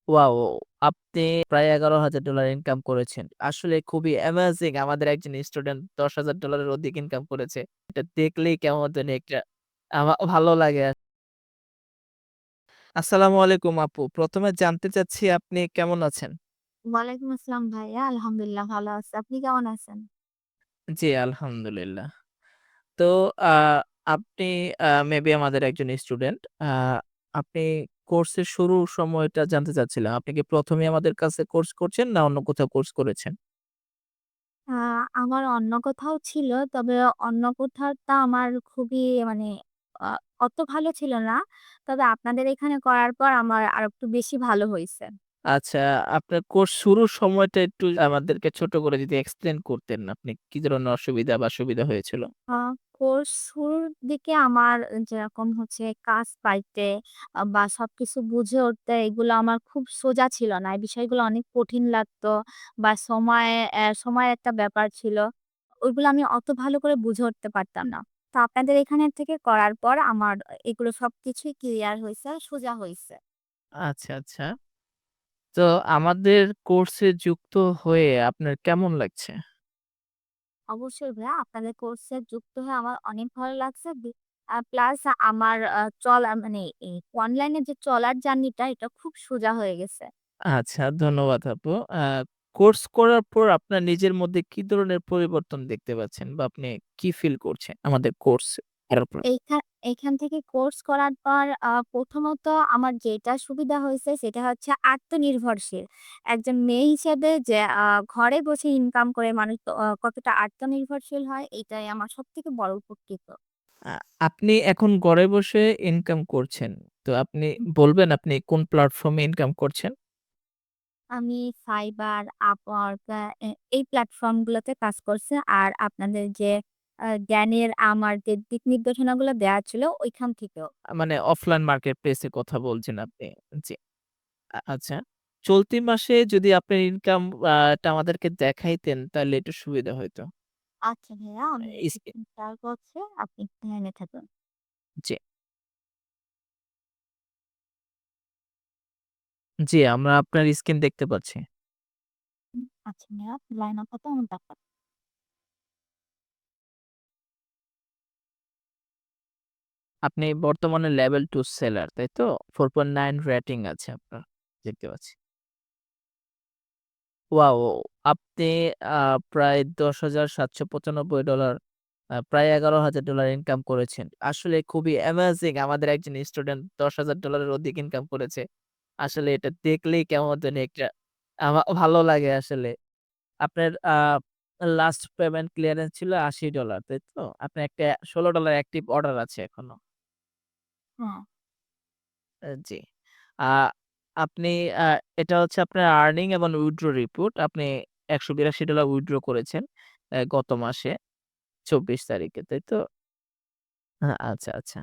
Wow! আপনি প্রায় $১১,০০০ income করেছেন। আসলে খুবই অ্যামেজিং আমাদের একজন স্টুডেন্ট $১০,০০০ এর অধিক ইনকাম করেছে। এটা দেখলেই কেমন জানি একটা ভালো লাগে। আসসালামু আলাইকুম আপু। ১ম এ জানতে চাচ্ছি আপনি কেমন আছেন? ওয়ালাইকুম আসসালাম ভাইয়া। আলহামদুলিল্লাহ ভালো আছি। আপনি কেমন আছেন? জি, আলহামদুলিল্লাহ। তো আ আপনি মেবি আমাদের একজন স্টুডেন্ট। আপনি কোর্সের শুরুর সময়টা জানতে চাচ্ছিলাম। আপনি কি ১ম এই আমাদের কাছে কোর্স করছেন না অন্য কোথাও কোর্স করেছেন? আ আমার অন্য কোথাও ছিল। তবে অন্য কোথাওটা আমার খুবই মানে আ অত ভালো ছিল না। তবে আপনাদের এখানে করার পর আমার আরেকটু বেশি ভালো হইছে। আচ্ছা, আপনার কোর্স শুরুর সময়টা একটু আমাদেরকে ছোট করে যদি এক্সপ্লেইন করতেন, আপনি কি ধরনের অসুবিধা বা সুবিধা হয়েছিল? আ কোর্স শুরুর দিকে আমার যেরকম হচ্ছে কাজ পাইতে বা সবকিছু বুঝে উঠতে এগুলো আমার খুব সোজা ছিল না। এই বিষয়গুলো অনেক কঠিন লাগতো বা সময়ের একটা ব্যাপার ছিল। ওইগুলো আমি অত ভালো করে বুঝে উঠতে পারতাম না। তো আপনাদের এখানের থেকে করার পর আমার এগুলো সবকিছুই ক্লিয়ার হইছে, সোজা হইছে। আচ্ছা, আচ্ছা। তো আমাদের কোর্সে যুক্ত হয়ে আপনার কেমন লাগছে? অবশ্যই ভাইয়া আপনাদের কোর্সে যুক্ত হয়ে আমার অনেক ভালো লাগছে। প্লাস আমার চলা মানে এই অনলাইনে যে চলার জার্নিটা এটা খুব সোজা হয়ে গেছে। আচ্ছা, ধন্যবাদ আপু। কোর্স করার পর আপনার নিজের মধ্যে কি ধরনের পরিবর্তন দেখতে পাচ্ছেন বা আপনি কি ফিল করছেন আমাদের কোর্স করার পর? এইখা এইখান থেকে কোর্স করার পর প্রথমত আমার যেটা সুবিধা হয়েছে সেটা হচ্ছে আত্মনির্ভরশীল। একজন মেয়ে হিসেবে যে ঘরে বসে ইনকাম করে মানুষ কতটা আত্মনির্ভরশীল হয় এটাই আমার সবথেকে বড় উপকৃত। আ আপনি এখন ঘরে বসে ইনকাম করছেন। তো আপনি বলবেন আপনি কোন প্ল্যাটফর্মে ইনকাম করছেন? আমি Fiverr, Upwork এই প্ল্যাটফর্ম গুলোতে কাজ করছি। আর আপনাদের যে জ্ঞানের আমার যে দিক নির্দেশনাগুলো দেয়া ছিল ওইখান থেকেও। মানে অফলাইন মার্কেট প্লেস এর কথা বলছেন আপনি। জি। আচ্ছা। চলতি মাসে যদি আপনার ইনকাম টা আমাদেরকে দেখাইতেন তাহলে একটু সুবিধা হইতো। আচ্ছা ভাইয়া আমি ইস একটু খেয়াল করছি। আপনি একটু লাইনে থাকুন। জি, জি আমরা আপনার স্ক্রিন দেখতে পাচ্ছি। আচ্ছা ভাইয়া লাইন আপাতত আমার দেখা আপনি বর্তমানে লেভেল 2 সেলার, তাই তো? 4.9 রেটিং আছে আপনার। দেখতে পাচ্ছি। ওয়াও! আপনি আ প্রায় $১০,৭৯৫ প্রায় $১১,০০০ ইনকাম করেছেন। আসলে খুবই অ্যামেজিং আমাদের একজন স্টুডেন্ট $১০,০০০ এর অধিক ইনকাম করেছে। আসলে এটা দেখলেই কেমন জানি একটা ভালো লাগে আসলে। আপনার লাস্ট পেমেন্ট ক্লিয়ারেন্স ছিল $৮০, তাই তো? আপনার একটা $১৬ অ্যাক্টিভ অর্ডার আছে এখনো। হ্যাঁ। জি। আ আপনি আ এটা হচ্ছে আপনার আর্নিং এবং উইথড্র রিপোর্ট। আপনি $১৮২ উইথড্র করেছেন গত মাসে ২৪ তারিখে, তাই তো? আচ্ছা, আচ্ছা।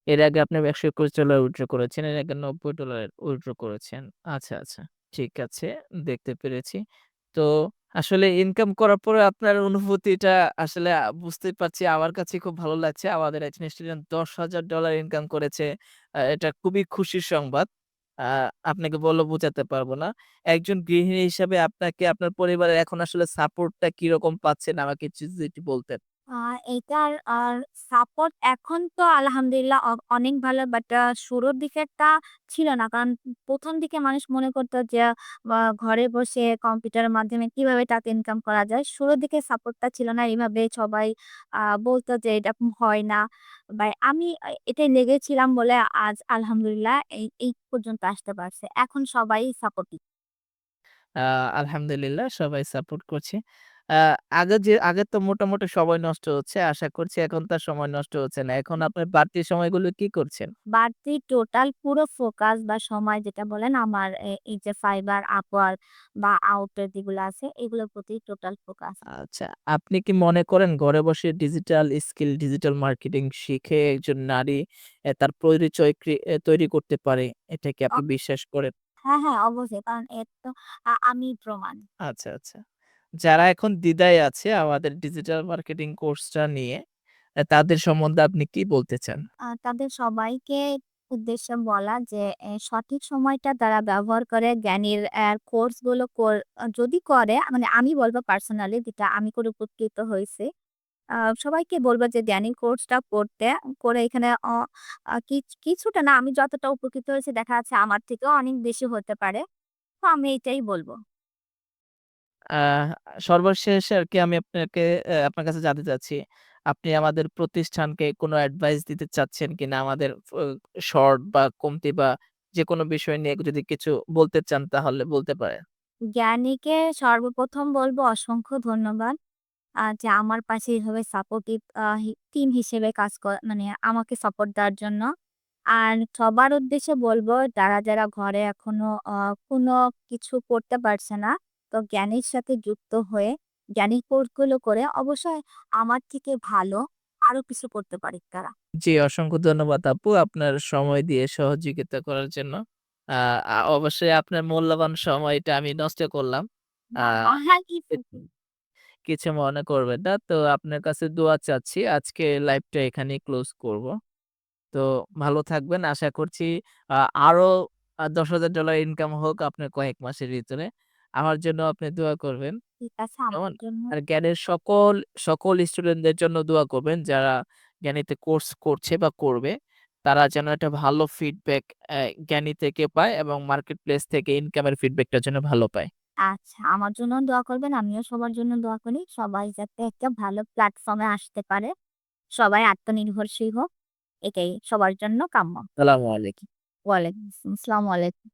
এর আগে আপনি $১২১ উইথড্র করেছেন। এর আগে $৯০ উইথড্র করেছেন। আচ্ছা, আচ্ছা। ঠিক আছে, দেখতে পেরেছি। তো আসলে ইনকাম করার পরে আপনার অনুভূতিটা আসলে বুঝতেই পারছি। আমার কাছে খুব ভালো লাগছে। আমাদের একজন স্টুডেন্ট $১০,০০০ ইনকাম করেছে। এটা খুবই খুশির সংবাদ। আ আপনাকে বলে বোঝাতে পারব না। একজন গৃহিণী হিসাবে আপনাকে আপনার পরিবারের এখন আসলে সাপোর্টটা কিরকম পাচ্ছেন আমাকে যদি একটু বলতেন? আ এটার সাপোর্ট এখন তো আলহামদুলিল্লাহ অনেক ভালো। বাট শুরুর দিকেরটা ছিল না। কারণ ১ম দিকে মানুষ মনে করত যে ঘরে বসে কম্পিউটারের মাধ্যমে কিভাবে টাকা ইনকাম করা যায়। শুরুর দিকে সাপোর্টটা ছিল না। এভাবে সবাই বলত যে এরকম হয় না। বা আমি এটায় লেগেছিলাম বলে আজ আলহামদুলিল্লাহ এই পর্যন্ত আসতে পারছে। এখন সবাই সাপোর্টিভ। আ আলহামদুলিল্লাহ সবাই সাপোর্ট করছে। আ আগে তো মোটামুটি সময় নষ্ট হচ্ছে। আশা করছি এখন তো আর সময় নষ্ট হচ্ছে না। এখন আপনার বাড়তি সময়গুলো কি করছেন? বাড়তি টোটাল পুরো ফোকাস বা সময় যেটা বলেন আমার এই যে Fiverr, Upwork বা Outlook যেগুলো আছে এগুলোর প্রতি টোটাল ফোকাস। আচ্ছা, আপনি কি মনে করেন ঘরে বসে ডিজিটাল স্কিল, ডিজিটাল মার্কেটিং শিখে একজন নারী তার পরিচয় তৈরি করতে পারে? এটা কি অ আপনি বিশ্বাস করেন? হ্যাঁ, হ্যাঁ অবশ্যই। কারণ এর তো আমিই প্রমাণ। আচ্ছা, আচ্ছা। যারা এখন দ্বিধায় আছে আমাদের ডিজিটাল মার্কেটিং কোর্সটা নিয়ে, তাদের সম্বন্ধে আপনি কি বলতে চান? তাদের সবাইকে উদ্দেশ্যে বলা যে সঠিক সময়টা তারা ব্যবহার করে জ্ঞানীর কোর্সগুলো যদি করে মানে আমি বলব পার্সোনালি যেটা আমি করে উপকৃত হইছি। আ সবাইকে বলব যে জ্ঞানী কোর্সটা করতে, করে এখানে অ আ কিছুটা না আমি যতটা উপকৃত হয়েছি দেখা যাচ্ছে আমার থেকেও অনেক বেশি হতে পারে। তো আমি এটাই বলব। আহ সর্বশেষে আরকি আমি আপনার কাছে জানতে চাচ্ছি, আপনি আমাদের প্রতিষ্ঠানকে কোনো অ্যাডভাইস দিতে চাচ্ছেন কিনা? আমাদের শর্ট বা কমতি বা যেকোনো বিষয় নিয়ে যদি কিছু বলতে চান তাহলে বলতে পারেন। জ্ঞানীকে সর্বপ্রথম বলব অসংখ্য ধন্যবাদ। যে আমার পাশে এভাবে সাপোর্টিভ টিম হিসেবে কাজ মানে আমাকে সাপোর্ট দেওয়ার জন্য। আর সবার উদ্দেশ্যে বলব যারা ঘরে এখনো কোনো কিছু করতে পারছে না, তো জ্ঞানীর সাথে যুক্ত হয়ে জ্ঞানী কোর্সগুলো করে অবশ্যই আমার থেকে ভালো আরো কিছু করতে পারে তারা। জি, অসংখ্য ধন্যবাদ আপু আপনার সময় দিয়ে সহযোগিতা করার জন্য। আ অবশ্যই আপনার মূল্যবান সময়টা আমি নষ্ট করলাম। আ না, না এ কিছু কিছু মনে করবেন না। তো আপনার কাছে দোয়া চাচ্ছি। আজকে লাইভটা এখানেই ক্লোজ করব। তো ভালো থাকবেন। আশা করছি আ আরো $১০,০০০ ইনকাম হোক আপনার কয়েক মাসের ভিতরে। আমার জন্য আপনি দোয়া করবেন। ঠিক আছে কেমন? আমার জন্য। আর জ্ঞানের সকল স্টুডেন্টদের জন্য দোয়া করবেন যারা জ্ঞানীতে কোর্স করছে বা করবে। তারা যেন একটা ভালো ফিডব্যাক জ্ঞানী থেকে পায় এবং মার্কেট প্লেস থেকে ইনকামের ফিডব্যাকটা যেন ভালো পায়। আচ্ছা, আমার জন্যও দোয়া করবেন। আমিও সবার জন্য দোয়া করি। সবাই যাতে একটা ভালো প্ল্যাটফর্মে আসতে পারে। সবাই আত্মনির্ভরশীল হোক। এটাই সবার জন্য কাম্য। আসসালামু আলাইকুম। ওয়ালাইকুম আসসালাম। আসসালামু আলাইকুম।